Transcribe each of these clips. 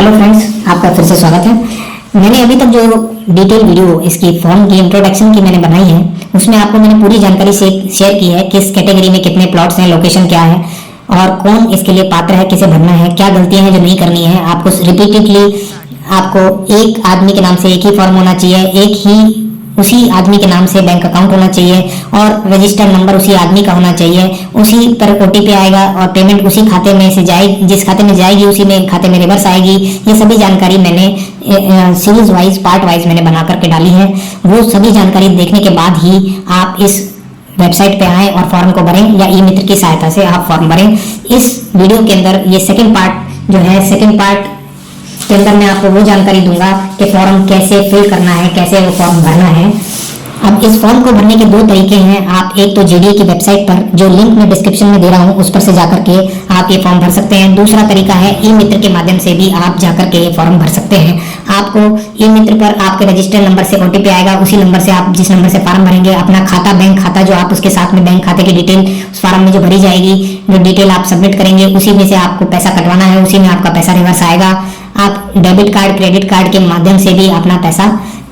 Hello friends, आपका फिर से स्वागत है। मैंने अभी तक जो डिटेल वीडियो इसकी फॉर्म की इंट्रोडक्शन की मैंने बनाई है, उसमें आपको मैंने पूरी जानकारी से शेयर की है। किस कैटेगरी में कितने प्लॉट्स हैं, लोकेशन क्या है और कौन इसके लिए पात्र है, किसे भरना है, क्या गलतियां हैं जो नहीं करनी है। आपको रिपीटेडली आपको एक आदमी के नाम से एक ही फॉर्म होना चाहिए, एक ही उसी आदमी के नाम से बैंक अकाउंट होना चाहिए और रजिस्टर्ड नंबर उसी आदमी का होना चाहिए। उसी पर ओटीपी आएगा और पेमेंट उसी खाते में से जाएगी, जिस खाते में जाएगी उसी में खाते में रिवर्स आएगी। ये सभी जानकारी मैंने सीरीज वाइज पार्ट वाइज मैंने बना करके डाली है। वो सभी जानकारी देखने के बाद ही आप इस वेबसाइट पे आएं और फॉर्म को भरें या ई मित्र की सहायता से आप फॉर्म भरें। इस वीडियो के अंदर ये सेकंड पार्ट जो है, सेकंड पार्ट के अंदर मैं आपको वो जानकारी दूंगा कि फॉर्म कैसे फिल करना है, कैसे वो फॉर्म भरना है। अब इस फॉर्म को भरने के दो तरीके हैं। आप एक तो जेडीए की वेबसाइट पर, जो लिंक मैं डिस्क्रिप्शन में दे रहा हूं, उस पर से जाकर के आप ये फॉर्म भर सकते हैं। दूसरा तरीका है ई मित्र के माध्यम से भी आप जाकर के ये फॉर्म भर सकते हैं। आपको ई मित्र पर आपके रजिस्टर्ड नंबर से ओटीपी आएगा, उसी नंबर से आप जिस नंबर से फॉर्म भरेंगे, अपना खाता, बैंक खाता जो आप उसके साथ में बैंक खाते की डिटेल उस फॉर्म में जो भरी जाएगी, जो डिटेल आप सबमिट करेंगे, उसी में से आपको पैसा कटवाना है, उसी में आपका पैसा रिवर्स आएगा। आप डेबिट कार्ड, क्रेडिट कार्ड के माध्यम से भी अपना पैसा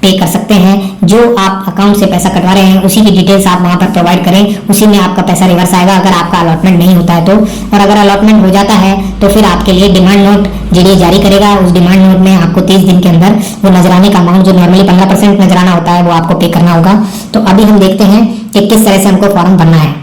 पे कर सकते हैं। जो आप अकाउंट से पैसा कटवा रहे हैं उसी की डिटेल्स आप वहां पर प्रोवाइड करें, उसी में आपका पैसा रिवर्स आएगा अगर आपका अलॉटमेंट नहीं होता है तो। और अगर अलॉटमेंट हो जाता है तो फिर आपके लिए डिमांड नोट जेडीए जारी करेगा। उस डिमांड नोट में आपको 30 दिन के अंदर वो नजराने का अमाउंट, जो नॉर्मली 15% नजराना होता है, वो आपको पे करना होगा। तो अभी हम देखते हैं कि किस तरह से हमको फॉर्म भरना है।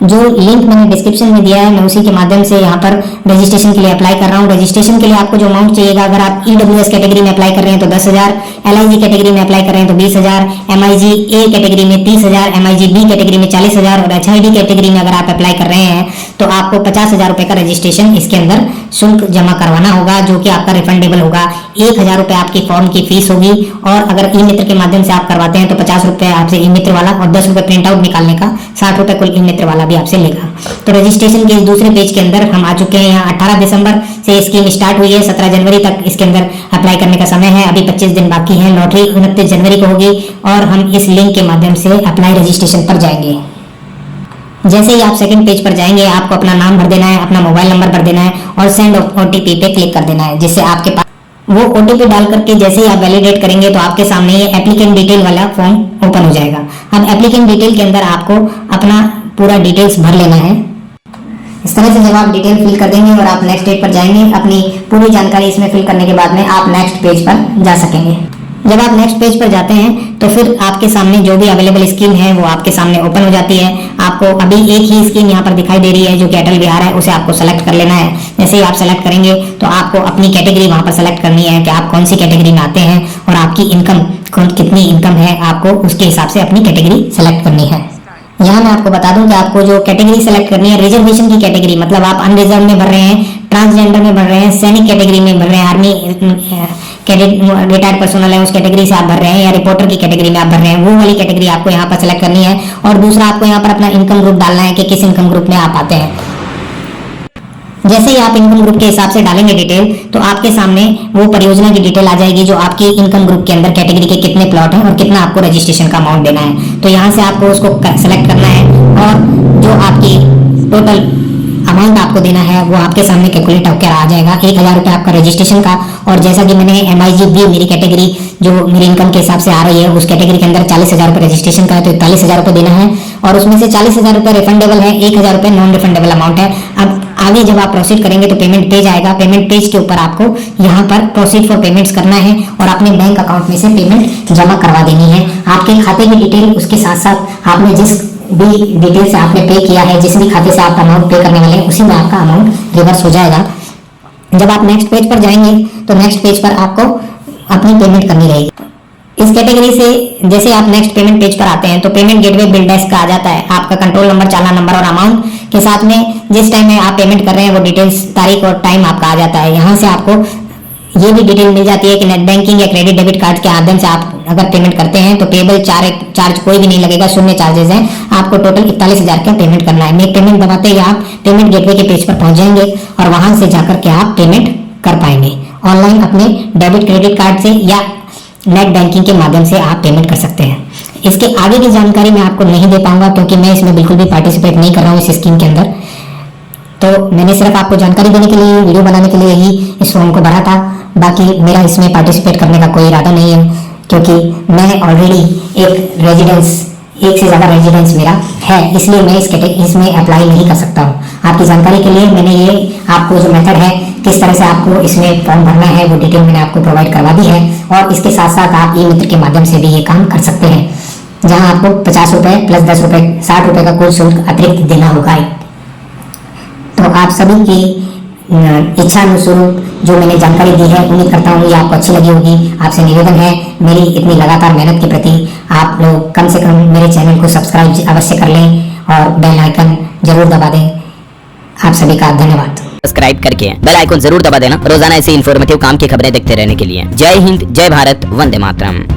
जो लिंक मैंने डिस्क्रिप्शन में दिया है, मैं उसी के माध्यम से यहाँ पर रजिस्ट्रेशन के लिए अप्लाई कर रहा हूँ। रजिस्ट्रेशन के लिए आपको जो अमाउंट चाहिएगा, अगर आप ईडब्ल्यूएस कैटेगरी में अप्लाई कर रहे हैं तो 10,000, एलआईजी कैटेगरी में अप्लाई कर रहे हैं तो 20,000, एमआईजी ए कैटेगरी में 30,000, एमआईजी बी कैटेगरी में 40,000 और एचआईडी कैटेगरी में अगर आप अप्लाई कर रहे हैं तो आपको 50,000 रुपए का रजिस्ट्रेशन इसके अंदर शुल्क जमा करवाना होगा, जो कि आपका रिफंडेबल होगा। 1,000 रुपए आपकी फॉर्म की फीस होगी और अगर ई मित्र के माध्यम से आप करवाते हैं तो 50 रुपए आपसे ई मित्र वाला और 10 रुपए प्रिंट आउट निकालने का, 60 रुपए कुल ई मित्र वाला भी आपसे लेगा। तो रजिस्ट्रेशन के इस दूसरे पेज के अंदर हम आ चुके हैं। यहाँ 18 दिसंबर से स्कीम स्टार्ट हुई है, 17 जनवरी तक इसके अंदर अप्लाई करने का समय है। अभी 25 दिन बाकी है। लॉटरी 29 जनवरी को होगी और हम इस लिंक के माध्यम से अप्लाई रजिस्ट्रेशन पर जाएंगे। जैसे ही आप सेकंड पेज पर जाएंगे, आपको अपना नाम भर देना है, अपना मोबाइल नंबर भर देना है और सेंड ओटीपी पे क्लिक कर देना है, जिससे आपके पास वो ओटीपी डाल करके जैसे ही आप वैलिडेट करेंगे तो आपके सामने ये एप्लीकेंट डिटेल वाला फॉर्म ओपन हो जाएगा। अब एप्लीकेंट डिटेल के अंदर आपको अपना पूरा डिटेल्स भर लेना है। इस तरह से जब आप डिटेल फिल कर देंगे और आप नेक्स्ट पेज पर जाएंगे, अपनी पूरी जानकारी इसमें फिल करने के बाद में आप नेक्स्ट पेज पर जा सकेंगे। जब आप नेक्स्ट पेज पर जाते हैं तो फिर आपके सामने जो भी अवेलेबल स्कीम है वो आपके सामने ओपन हो जाती है। आपको अभी एक ही स्कीम यहाँ पर दिखाई दे रही है जो कि अटल बिहार है, उसे आपको सेलेक्ट कर लेना है। जैसे ही आप सेलेक्ट करेंगे तो आपको अपनी कैटेगरी वहां पर सेलेक्ट करनी है कि आप कौन सी कैटेगरी में आते हैं और आपकी इनकम कितनी इनकम है, आपको उसके हिसाब से अपनी कैटेगरी सेलेक्ट करनी है। यहाँ मैं आपको बता दूं कि आपको जो कैटेगरी सेलेक्ट करनी है, रिजर्वेशन की कैटेगरी, मतलब आप अनरिजर्व में भर रहे हैं, ट्रांसजेंडर में भर रहे हैं, सैनिक कैटेगरी में भर रहे हैं, आर्मी रिटायर्ड पर्सनल है उस कैटेगरी से आप भर रहे हैं, या रिपोर्टर की कैटेगरी में आप भर रहे हैं, वो वाली कैटेगरी आपको यहाँ पर सेलेक्ट करनी है। और दूसरा आपको यहाँ पर अपना इनकम ग्रुप डालना है कि किस इनकम ग्रुप में आप आते हैं। जैसे ही आप इनकम ग्रुप के हिसाब से डालेंगे डिटेल, तो आपके सामने वो परियोजना की डिटेल आ जाएगी जो आपकी इनकम ग्रुप के अंदर कैटेगरी के कितने प्लॉट हैं और कितना आपको रजिस्ट्रेशन का अमाउंट देना है। तो यहाँ से आपको उसको सेलेक्ट करना है और जो आपकी टोटल अमाउंट आपको देना है वो आपके सामने कैलकुलेट होकर आ जाएगा। 1,000 रुपये आपका रजिस्ट्रेशन का। और जैसा कि मैंने एमआईजी बी, मेरी कैटेगरी जो मेरी इनकम के हिसाब से आ रही है, उस कैटेगरी के अंदर 40,000 रुपये रजिस्ट्रेशन का है तो 41,000 रुपये देना है और उसमें से 40,000 रुपये रिफंडेबल है, 1,000 रुपये नॉन रिफंडेबल अमाउंट है। अब आगे जब आप प्रोसीड करेंगे तो पेमेंट पेज आएगा। पेमेंट पेज के ऊपर आपको यहाँ पर प्रोसीड फॉर पेमेंट्स करना है और अपने बैंक अकाउंट में से पेमेंट जमा करवा देनी है। आपके खाते की डिटेल, उसके साथ साथ आपने जिस भी डिटेल से आपने पे किया है, जिस भी खाते से आप अमाउंट पे करने वाले हैं, उसी में आपका अमाउंट रिवर्स हो जाएगा। जब आप नेक्स्ट पेज पर जाएंगे तो नेक्स्ट पेज पर आपको अपनी पेमेंट करनी रहेगी। इस कैटेगरी से जैसे आप नेक्स्ट पेमेंट पेज पर आते हैं तो पेमेंट गेटवे बिल डेस्क का आ जाता है। आपका कंट्रोल नंबर, चालान नंबर और अमाउंट के साथ में जिस टाइम में आप पेमेंट कर रहे हैं वो डिटेल्स, तारीख और टाइम आपका आ जाता है। यहाँ से आपको ये भी डिटेल मिल जाती है कि नेट बैंकिंग या क्रेडिट डेबिट कार्ड के माध्यम से आप अगर पेमेंट करते हैं तो पेबल चार्ज कोई भी नहीं लगेगा, शून्य चार्जेस हैं। आपको टोटल 41,000 का पेमेंट करना है। मेक पेमेंट दबाते ही आप पेमेंट गेटवे के पेज पर पहुंच जाएंगे और वहां से जाकर के आप पेमेंट कर पाएंगे ऑनलाइन अपने डेबिट क्रेडिट कार्ड से या नेट बैंकिंग के माध्यम से आप पेमेंट कर सकते हैं। इसके आगे की जानकारी मैं आपको नहीं दे पाऊंगा क्योंकि मैं इसमें बिल्कुल भी पार्टिसिपेट नहीं कर रहा हूँ इस स्कीम के अंदर। तो मैंने सिर्फ आपको जानकारी देने के लिए, वीडियो बनाने के लिए ही इस फॉर्म को भरा था। बाकी मेरा इसमें पार्टिसिपेट करने का कोई इरादा नहीं है, क्योंकि मैं ऑलरेडी एक से ज़्यादा रेजिडेंस मेरा है, इसलिए मैं इसमें अप्लाई नहीं कर सकता हूँ। आपकी जानकारी के लिए मैंने ये आपको जो मेथड है, किस तरह से आपको इसमें फॉर्म भरना है, वो डिटेल मैंने आपको प्रोवाइड करवा दी है। और इसके साथ साथ आप ई मित्र के माध्यम से भी ये काम कर सकते हैं, जहाँ आपको 50 रुपये प्लस 10 रुपये 60 रुपये का कुल शुल्क अतिरिक्त देना होगा। तो आप सभी की इच्छा अनुसार जो मैंने जानकारी दी है, उम्मीद करता हूँ ये आपको अच्छी लगी होगी। आपसे निवेदन है, मेरी इतनी लगातार मेहनत के प्रति आप लोग कम से कम मेरे चैनल को सब्सक्राइब अवश्य कर लें और बेल आइकन जरूर दबा दें। आप सभी का धन्यवाद। सब्सक्राइब करके बेल आइकन जरूर दबा देना, रोजाना ऐसे इन्फॉर्मेटिव काम की खबरें देखते रहने के लिए। जय हिंद, जय भारत, वंदे मातरम।